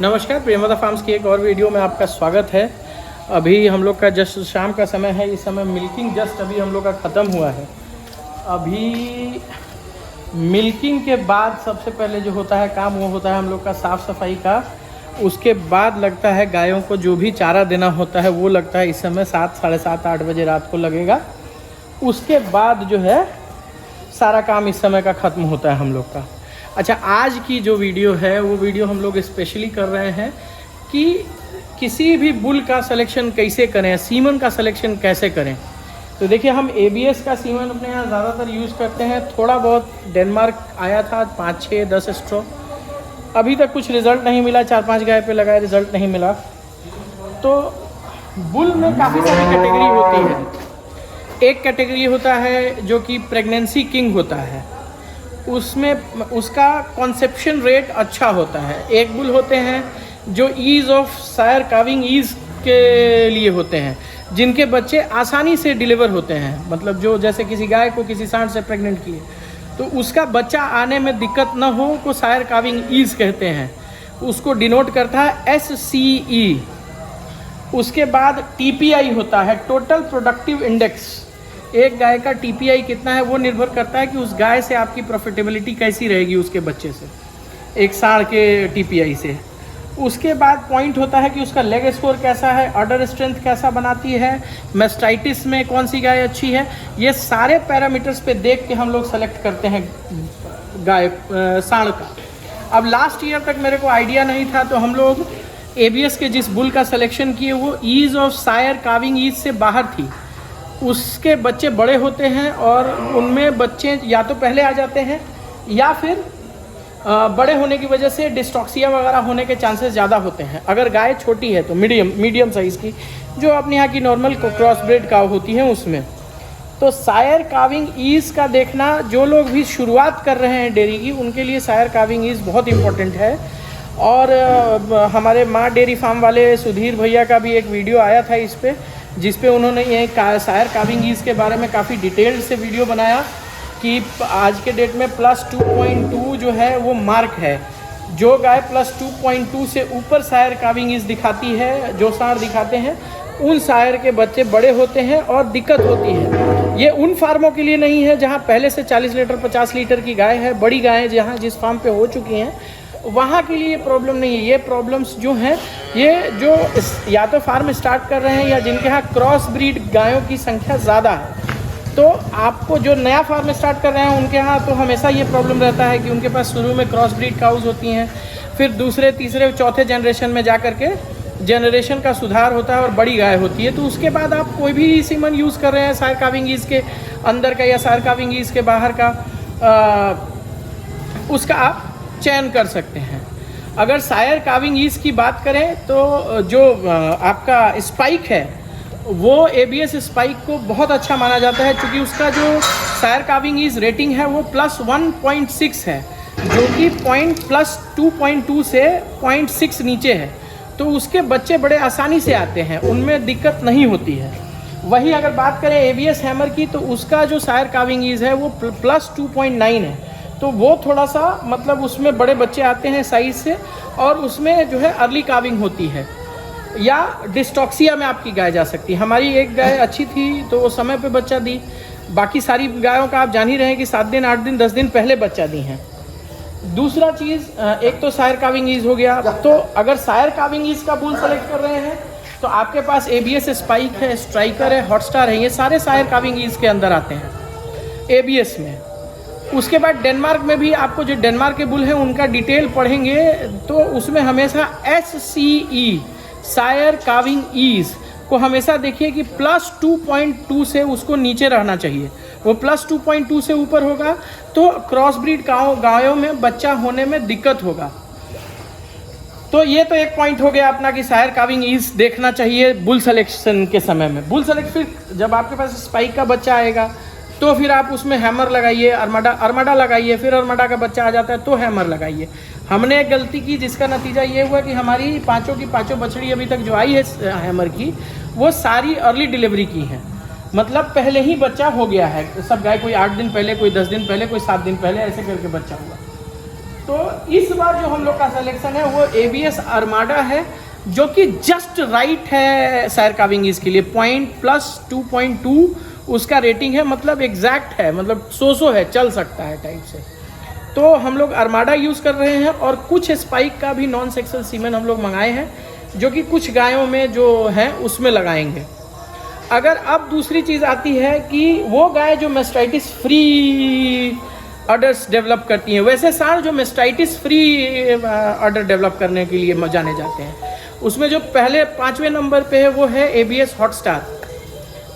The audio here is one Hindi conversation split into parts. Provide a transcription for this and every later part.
नमस्कार, प्रेमदा फार्म्स की एक और वीडियो में आपका स्वागत है। अभी हम लोग का जस्ट शाम का समय है। इस समय मिल्किंग जस्ट अभी हम लोग का ख़त्म हुआ है। अभी मिल्किंग के बाद सबसे पहले जो होता है काम वो होता है हम लोग का साफ़ सफाई का। उसके बाद लगता है गायों को जो भी चारा देना होता है वो लगता है इस समय 7, साढ़े 7, 8 बजे रात को लगेगा। उसके बाद जो है सारा काम इस समय का ख़त्म होता है हम लोग का। अच्छा, आज की जो वीडियो है वो वीडियो हम लोग स्पेशली कर रहे हैं कि किसी भी बुल का सिलेक्शन कैसे करें, सीमन का सिलेक्शन कैसे करें। तो देखिए, हम ABS का सीमन अपने यहाँ ज़्यादातर यूज़ करते हैं। थोड़ा बहुत डेनमार्क आया था 5, 6, 10 स्ट्रो। अभी तक कुछ रिज़ल्ट नहीं मिला। 4-5 गाय पे लगाए, रिज़ल्ट नहीं मिला। तो बुल में काफ़ी सारी कैटेगरी होती है। एक कैटेगरी होता है जो कि प्रेगनेंसी किंग होता है, उसमें उसका कॉन्सेप्शन रेट अच्छा होता है। एक बुल होते हैं जो ईज़ ऑफ सायर काविंग ईज़ के लिए होते हैं, जिनके बच्चे आसानी से डिलीवर होते हैं। मतलब जो जैसे किसी गाय को किसी सांड से प्रेग्नेंट किए तो उसका बच्चा आने में दिक्कत न हो को सायर काविंग ईज़ कहते हैं। उसको डिनोट करता है SCE। उसके बाद TPI होता है, टोटल प्रोडक्टिव इंडेक्स। एक गाय का TPI कितना है वो निर्भर करता है कि उस गाय से आपकी प्रॉफिटेबिलिटी कैसी रहेगी उसके बच्चे से, एक साढ़ के TPI से। उसके बाद पॉइंट होता है कि उसका लेग स्कोर कैसा है, अडर स्ट्रेंथ कैसा बनाती है, मेस्टाइटिस में कौन सी गाय अच्छी है। ये सारे पैरामीटर्स पे देख के हम लोग सेलेक्ट करते हैं गाय साढ़ का। अब लास्ट ईयर तक मेरे को आइडिया नहीं था, तो हम लोग ABS के जिस बुल का सिलेक्शन किए वो ईज़ ऑफ सायर काविंग ईज से बाहर थी। उसके बच्चे बड़े होते हैं और उनमें बच्चे या तो पहले आ जाते हैं या फिर बड़े होने की वजह से डिस्टॉक्सिया वगैरह होने के चांसेस ज़्यादा होते हैं। अगर गाय छोटी है तो मीडियम साइज़ की, जो अपने यहाँ की नॉर्मल क्रॉस ब्रीड काव होती है उसमें। तो सायर काविंग ईज़ का देखना, जो लोग भी शुरुआत कर रहे हैं डेयरी की, उनके लिए सायर काविंग ईज़ बहुत इम्पोर्टेंट है। और हमारे माँ डेयरी फार्म वाले सुधीर भैया का भी एक वीडियो आया था इस पर, जिस पे उन्होंने ये सायर काविंग ईज़ के बारे में काफ़ी डिटेल्ड से वीडियो बनाया कि आज के डेट में +2.2 जो है वो मार्क है। जो गाय +2.2 से ऊपर सायर काविंग ईज़ दिखाती है, जो साढ़ दिखाते हैं, उन सायर के बच्चे बड़े होते हैं और दिक्कत होती है। ये उन फार्मों के लिए नहीं है जहाँ पहले से 40 लीटर 50 लीटर की गाय है, बड़ी गायें जहाँ जिस फार्म पे हो चुकी हैं, वहाँ के लिए ये प्रॉब्लम नहीं है। ये प्रॉब्लम्स जो हैं, ये जो या तो फार्म स्टार्ट कर रहे हैं या जिनके यहाँ क्रॉस ब्रीड गायों की संख्या ज़्यादा है। तो आपको जो नया फार्म स्टार्ट कर रहे हैं उनके यहाँ तो हमेशा ये प्रॉब्लम रहता है कि उनके पास शुरू में क्रॉस ब्रीड काउज होती हैं, फिर दूसरे, तीसरे, चौथे जनरेशन में जा कर के जनरेशन का सुधार होता है और बड़ी गाय होती है। तो उसके बाद आप कोई भी सीमन यूज़ कर रहे हैं सायर काविंग ईज़ के अंदर का या सायर काविंग ईज़ के बाहर का, उसका आप चयन कर सकते हैं। अगर सायर काविंग ईज़ की बात करें तो जो आपका स्पाइक है वो ABS स्पाइक को बहुत अच्छा माना जाता है, क्योंकि उसका जो सायर काविंग ईज़ रेटिंग है वो +1.6 है, जो कि +2.2 से 0.6 नीचे है। तो उसके बच्चे बड़े आसानी से आते हैं, उनमें दिक्कत नहीं होती है। वही अगर बात करें ABS हैमर की, तो उसका जो सायर काविंग ईज़ है वो +2.9 है। तो वो थोड़ा सा मतलब उसमें बड़े बच्चे आते हैं साइज़ से, और उसमें जो है अर्ली काविंग होती है, या डिस्टॉक्सिया में आपकी गाय जा सकती है। हमारी एक गाय अच्छी थी तो वो समय पे बच्चा दी। बाकी सारी गायों का आप जान ही रहे हैं कि 7 दिन, 8 दिन, 10 दिन पहले बच्चा दी हैं। दूसरा चीज़, एक तो सायर काविंग ईज़ हो गया। तो अगर सायर काविंग ईज़ का बुल सेलेक्ट कर रहे हैं तो आपके पास ABS स्पाइक है, स्ट्राइकर है, हॉटस्टार है, ये सारे सायर काविंग ईज़ के अंदर आते हैं ABS में। उसके बाद डेनमार्क में भी आपको जो डेनमार्क के बुल हैं उनका डिटेल पढ़ेंगे तो उसमें हमेशा SCE सायर काविंग ईज़ को हमेशा देखिए कि +2.2 से उसको नीचे रहना चाहिए। वो +2.2 से ऊपर होगा तो क्रॉस ब्रीड गायों में बच्चा होने में दिक्कत होगा। तो ये तो एक पॉइंट हो गया अपना कि सायर काविंग ईज़ देखना चाहिए बुल सेलेक्शन के समय में। बुल सेलेक्ट, फिर जब आपके पास स्पाइक का बच्चा आएगा तो फिर आप उसमें हैमर लगाइए, अरमाडा लगाइए, फिर अरमाडा का बच्चा आ जाता है तो हैमर लगाइए। हमने एक गलती की जिसका नतीजा ये हुआ कि हमारी पाँचों की पाँचों बछड़ी अभी तक जो आई है हैमर की, वो सारी अर्ली डिलीवरी की हैं। मतलब पहले ही बच्चा हो गया है सब गाय, कोई 8 दिन पहले, कोई 10 दिन पहले, कोई 7 दिन पहले, ऐसे करके बच्चा हुआ। तो इस बार जो हम लोग का सिलेक्शन है वो ABS अरमाडा है, जो कि जस्ट राइट है सैर काविंग इसके लिए। .+2.2 उसका रेटिंग है, मतलब एग्जैक्ट है, मतलब सो है, चल सकता है टाइप से। तो हम लोग अरमाडा यूज़ कर रहे हैं और कुछ स्पाइक का भी नॉन सेक्सुअल सीमेन हम लोग मंगाए हैं, जो कि कुछ गायों में जो है उसमें लगाएंगे। अगर अब दूसरी चीज़ आती है कि वो गाय जो मेस्टाइटिस फ्री अडर्स डेवलप करती हैं, वैसे सार जो मेस्टाइटिस फ्री अडर डेवलप करने के लिए जाने जाते हैं, उसमें जो पहले 5वें नंबर पे है वो है ABS हॉटस्टार।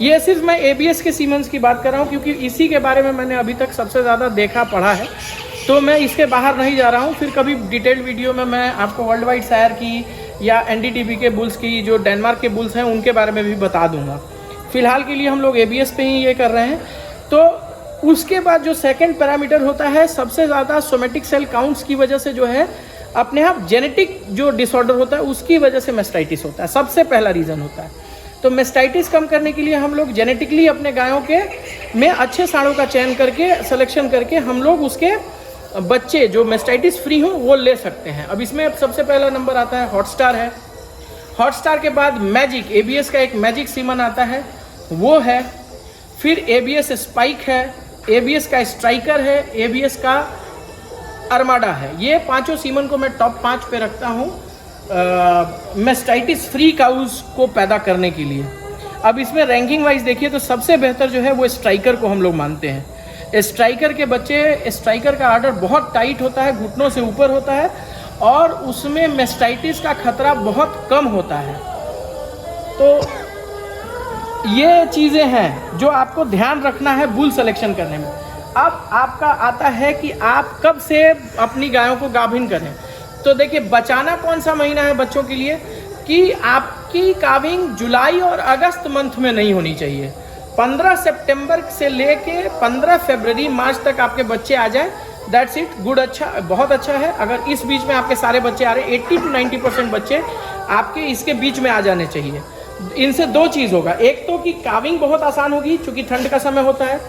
ये सिर्फ मैं ABS के सीमेंस की बात कर रहा हूँ क्योंकि इसी के बारे में मैंने अभी तक सबसे ज़्यादा देखा पढ़ा है, तो मैं इसके बाहर नहीं जा रहा हूँ। फिर कभी डिटेल्ड वीडियो में मैं आपको वर्ल्ड वाइड सैर की या NDDB के बुल्स की, जो डेनमार्क के बुल्स हैं, उनके बारे में भी बता दूंगा। फिलहाल के लिए हम लोग ABS पे ही ये कर रहे हैं। तो उसके बाद जो सेकंड पैरामीटर होता है, सबसे ज़्यादा सोमेटिक सेल काउंट्स की वजह से जो है अपने आप जेनेटिक जो डिसऑर्डर होता है उसकी वजह से मेस्टाइटिस होता है, सबसे पहला रीज़न होता है। तो मेस्टाइटिस कम करने के लिए हम लोग जेनेटिकली अपने गायों के में अच्छे साँड़ों का चयन करके, सिलेक्शन करके हम लोग उसके बच्चे जो मेस्टाइटिस फ्री हों वो ले सकते हैं। अब इसमें सबसे पहला नंबर आता है हॉटस्टार है। हॉटस्टार के बाद मैजिक, ABS का एक मैजिक सीमन आता है, वो है। फिर ABS स्पाइक है, ABS का स्ट्राइकर है, ABS का अरमाडा है। ये पांचों सीमन को मैं टॉप 5 पे रखता हूँ मेस्टाइटिस फ्री काउज को पैदा करने के लिए। अब इसमें रैंकिंग वाइज देखिए तो सबसे बेहतर जो है वो स्ट्राइकर को हम लोग मानते हैं। स्ट्राइकर के बच्चे, स्ट्राइकर का आर्डर बहुत टाइट होता है, घुटनों से ऊपर होता है और उसमें मेस्टाइटिस का खतरा बहुत कम होता है। तो ये चीज़ें हैं जो आपको ध्यान रखना है बुल सिलेक्शन करने में। अब आपका आता है कि आप कब से अपनी गायों को गाभिन करें। तो देखिए, बचाना कौन सा महीना है बच्चों के लिए कि आपकी काविंग जुलाई और अगस्त मंथ में नहीं होनी चाहिए। 15 सितंबर से लेके 15 फरवरी मार्च तक आपके बच्चे आ जाए, दैट्स इट, गुड, अच्छा, बहुत अच्छा है। अगर इस बीच में आपके सारे बच्चे आ रहे, 80 to 90% बच्चे आपके इसके बीच में आ जाने चाहिए। इनसे दो चीज़ होगा, एक तो कि काविंग बहुत आसान होगी क्योंकि ठंड का समय होता है,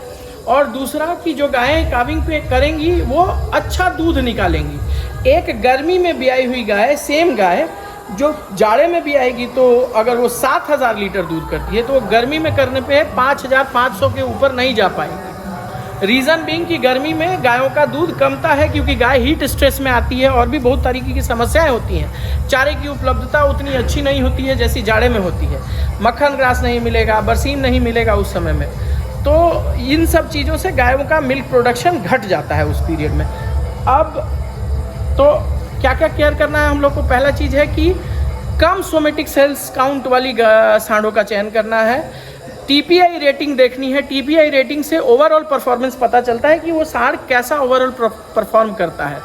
और दूसरा कि जो गायें काविंग पे करेंगी वो अच्छा दूध निकालेंगी। एक गर्मी में ब्याई हुई गाय, सेम गाय जो जाड़े में भी आएगी, तो अगर वो 7000 लीटर दूध करती है तो गर्मी में करने पे 5500 के ऊपर नहीं जा पाएगी। रीज़न बीइंग कि गर्मी में गायों का दूध कमता है क्योंकि गाय हीट स्ट्रेस में आती है और भी बहुत तरीके की समस्याएं होती हैं। चारे की उपलब्धता उतनी अच्छी नहीं होती है जैसी जाड़े में होती है। मक्खन ग्रास नहीं मिलेगा, बरसीम नहीं मिलेगा उस समय में, तो इन सब चीज़ों से गायों का मिल्क प्रोडक्शन घट जाता है उस पीरियड में। अब तो क्या क्या केयर करना है हम लोग को? पहला चीज़ है कि कम सोमेटिक सेल्स काउंट वाली सांडों का चयन करना है। TPI रेटिंग देखनी है। TPI रेटिंग से ओवरऑल परफॉर्मेंस पता चलता है कि वो सांड कैसा ओवरऑल परफॉर्म करता है।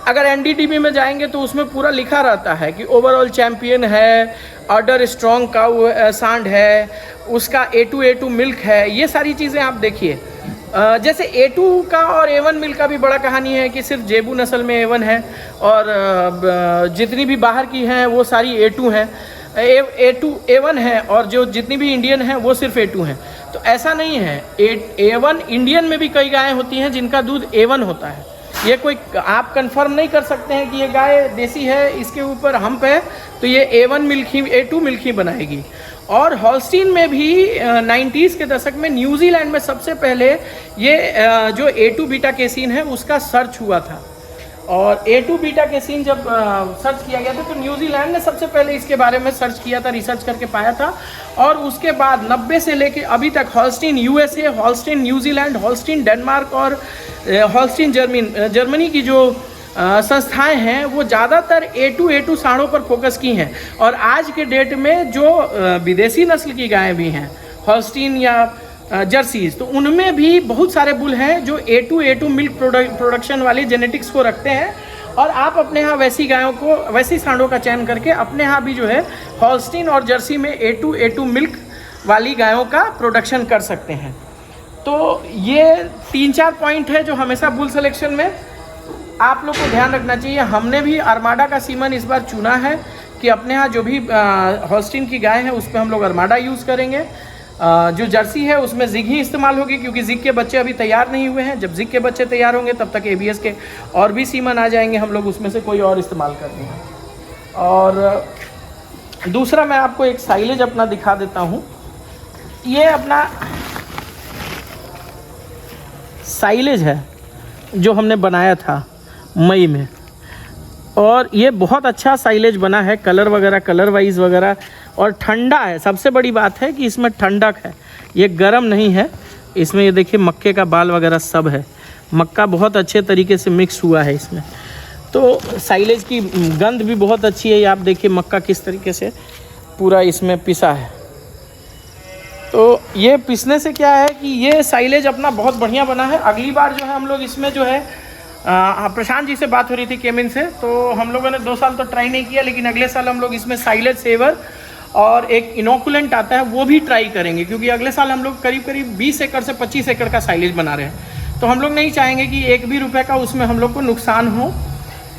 अगर NDDB में जाएंगे तो उसमें पूरा लिखा रहता है कि ओवरऑल चैम्पियन है, ऑर्डर स्ट्रॉन्ग काउ सांड है, उसका A2 मिल्क है, ये सारी चीज़ें आप देखिए। जैसे A2 का और A1 मिल्क का भी बड़ा कहानी है कि सिर्फ जेबू नस्ल में A1 है और जितनी भी बाहर की हैं वो सारी A2 हैं। A1 है और जो जितनी भी इंडियन हैं वो सिर्फ A2 हैं। तो ऐसा नहीं है, A1 इंडियन में भी कई गायें होती हैं जिनका दूध A1 होता है। ये कोई आप कंफर्म नहीं कर सकते हैं कि ये गाय देसी है, इसके ऊपर हम्प है तो ये A1 मिल्क ही, A2 मिल्क ही बनाएगी। और हॉल्स्टीन में भी 90s के दशक में न्यूजीलैंड में सबसे पहले ये जो A2 बीटा केसीन है उसका सर्च हुआ था। और A2 बीटा केसीन जब सर्च किया गया था तो न्यूजीलैंड ने सबसे पहले इसके बारे में सर्च किया था, रिसर्च करके पाया था। और उसके बाद 90 से लेके अभी तक Holstein USA, Holstein New Zealand, Holstein Denmark और हॉल्स्टीन जर्मनी की जो संस्थाएं हैं वो ज़्यादातर A2 सांडों पर फोकस की हैं। और आज के डेट में जो विदेशी नस्ल की गायें भी हैं, हॉल्स्टीन या जर्सीज, तो उनमें भी बहुत सारे बुल हैं जो A2 मिल्क प्रोडक्शन वाली जेनेटिक्स को रखते हैं। और आप अपने यहाँ वैसी गायों को, वैसी सांडों का चयन करके अपने यहाँ भी जो है हॉल्स्टीन और जर्सी में A2 मिल्क वाली गायों का प्रोडक्शन कर सकते हैं। तो ये 3-4 पॉइंट है जो हमेशा बुल सिलेक्शन में आप लोग को ध्यान रखना चाहिए। हमने भी अरमाडा का सीमन इस बार चुना है कि अपने यहाँ जो भी हॉल्स्टीन की गाय है उस पर हम लोग अरमाडा यूज़ करेंगे। जो जर्सी है उसमें जिग ही इस्तेमाल होगी, क्योंकि जिग के बच्चे अभी तैयार नहीं हुए हैं। जब जिग के बच्चे तैयार होंगे तब तक ABS के और भी सीमन आ जाएंगे, हम लोग उसमें से कोई और इस्तेमाल कर लेंगे। और दूसरा मैं आपको एक साइलेज अपना दिखा देता हूँ। ये अपना साइलेज है जो हमने बनाया था मई में, और ये बहुत अच्छा साइलेज बना है, कलर वगैरह, कलर वाइज वगैरह, और ठंडा है। सबसे बड़ी बात है कि इसमें ठंडक है, ये गर्म नहीं है। इसमें ये देखिए मक्के का बाल वगैरह सब है, मक्का बहुत अच्छे तरीके से मिक्स हुआ है इसमें। तो साइलेज की गंध भी बहुत अच्छी है। ये आप देखिए मक्का किस तरीके से पूरा इसमें पिसा है। तो ये पिसने से क्या है कि ये साइलेज अपना बहुत बढ़िया बना है। अगली बार जो है हम लोग इसमें जो है प्रशांत जी से बात हो रही थी केमिन से, तो हम लोगों ने 2 साल तो ट्राई नहीं किया, लेकिन अगले साल हम लोग इसमें साइलेज सेवर और एक इनोकुलेंट आता है वो भी ट्राई करेंगे, क्योंकि अगले साल हम लोग करीब करीब 20 एकड़ से 25 एकड़ का साइलेज बना रहे हैं। तो हम लोग नहीं चाहेंगे कि एक भी रुपये का उसमें हम लोग को नुकसान हो।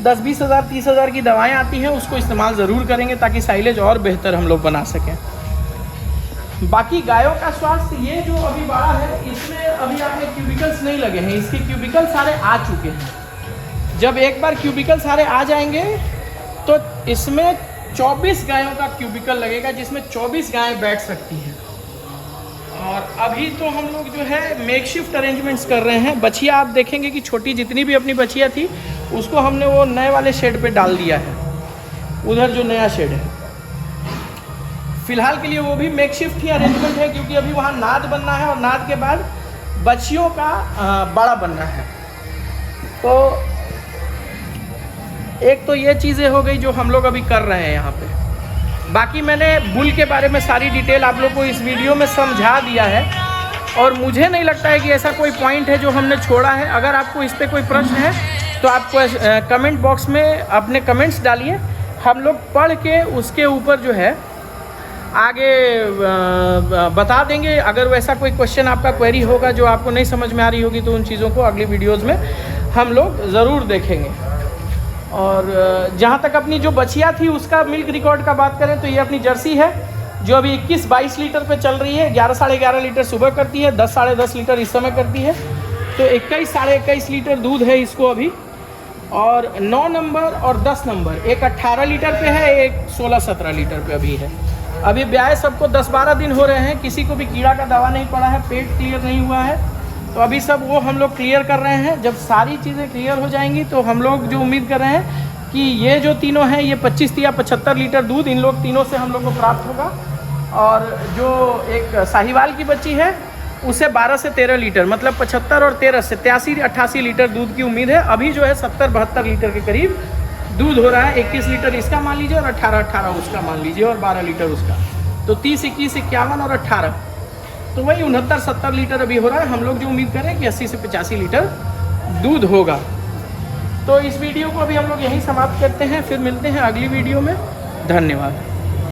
10-20 हज़ार 30 हज़ार की दवाएँ आती हैं, उसको इस्तेमाल ज़रूर करेंगे ताकि साइलेज और बेहतर हम लोग बना सकें। बाकी गायों का स्वास्थ्य, ये जो अभी बड़ा है इसमें अभी आपने क्यूबिकल्स नहीं लगे हैं, इसके क्यूबिकल सारे आ चुके हैं। जब एक बार क्यूबिकल सारे आ जाएंगे तो इसमें 24 गायों का क्यूबिकल लगेगा, जिसमें 24 गायें बैठ सकती हैं। और अभी तो हम लोग जो है मेकशिफ्ट अरेंजमेंट्स कर रहे हैं। बछिया आप देखेंगे कि छोटी जितनी भी अपनी बछिया थी उसको हमने वो नए वाले शेड पे डाल दिया है, उधर जो नया शेड है। फिलहाल के लिए वो भी मेकशिफ्ट ही अरेंजमेंट है, क्योंकि अभी वहाँ नाद बनना है और नाद के बाद बच्चियों का बड़ा बनना है। तो एक तो ये चीज़ें हो गई जो हम लोग अभी कर रहे हैं यहाँ पे। बाकी मैंने बुल के बारे में सारी डिटेल आप लोग को इस वीडियो में समझा दिया है, और मुझे नहीं लगता है कि ऐसा कोई पॉइंट है जो हमने छोड़ा है। अगर आपको इस पर कोई प्रश्न है तो आप कमेंट बॉक्स में अपने कमेंट्स डालिए, हम लोग पढ़ के उसके ऊपर जो है आगे बता देंगे। अगर वैसा कोई क्वेश्चन आपका क्वेरी होगा जो आपको नहीं समझ में आ रही होगी, तो उन चीज़ों को अगली वीडियोज़ में हम लोग ज़रूर देखेंगे। और जहाँ तक अपनी जो बछिया थी उसका मिल्क रिकॉर्ड का बात करें तो ये अपनी जर्सी है जो अभी 21-22 लीटर पे चल रही है। 11 साढ़े 11 लीटर सुबह करती है, 10 साढ़े 10 लीटर इस समय करती है। तो 21 साढ़े 21 लीटर दूध है इसको अभी। और 9 नंबर और 10 नंबर, एक 18 लीटर पे है, एक 16-17 लीटर पे अभी है। अभी ब्याह सबको 10-12 दिन हो रहे हैं, किसी को भी कीड़ा का दवा नहीं पड़ा है, पेट क्लियर नहीं हुआ है। तो अभी सब वो हम लोग क्लियर कर रहे हैं। जब सारी चीज़ें क्लियर हो जाएंगी तो हम लोग जो उम्मीद कर रहे हैं कि ये जो तीनों हैं ये 25 या 75 लीटर दूध इन लोग तीनों से हम लोग को प्राप्त होगा। और जो एक साहिवाल की बच्ची है उसे 12 से 13 लीटर, मतलब 75 और 13 87-88 लीटर दूध की उम्मीद है। अभी जो है 70-72 लीटर के करीब दूध हो रहा है। 21 लीटर इसका मान लीजिए और 18-18 उसका मान लीजिए और 12 लीटर उसका, तो 30, 21, 51 और 18, तो वही 69-70 लीटर अभी हो रहा है। हम लोग जो उम्मीद कर रहे हैं कि 80 से 85 लीटर दूध होगा। तो इस वीडियो को अभी हम लोग यहीं समाप्त करते हैं, फिर मिलते हैं अगली वीडियो में। धन्यवाद।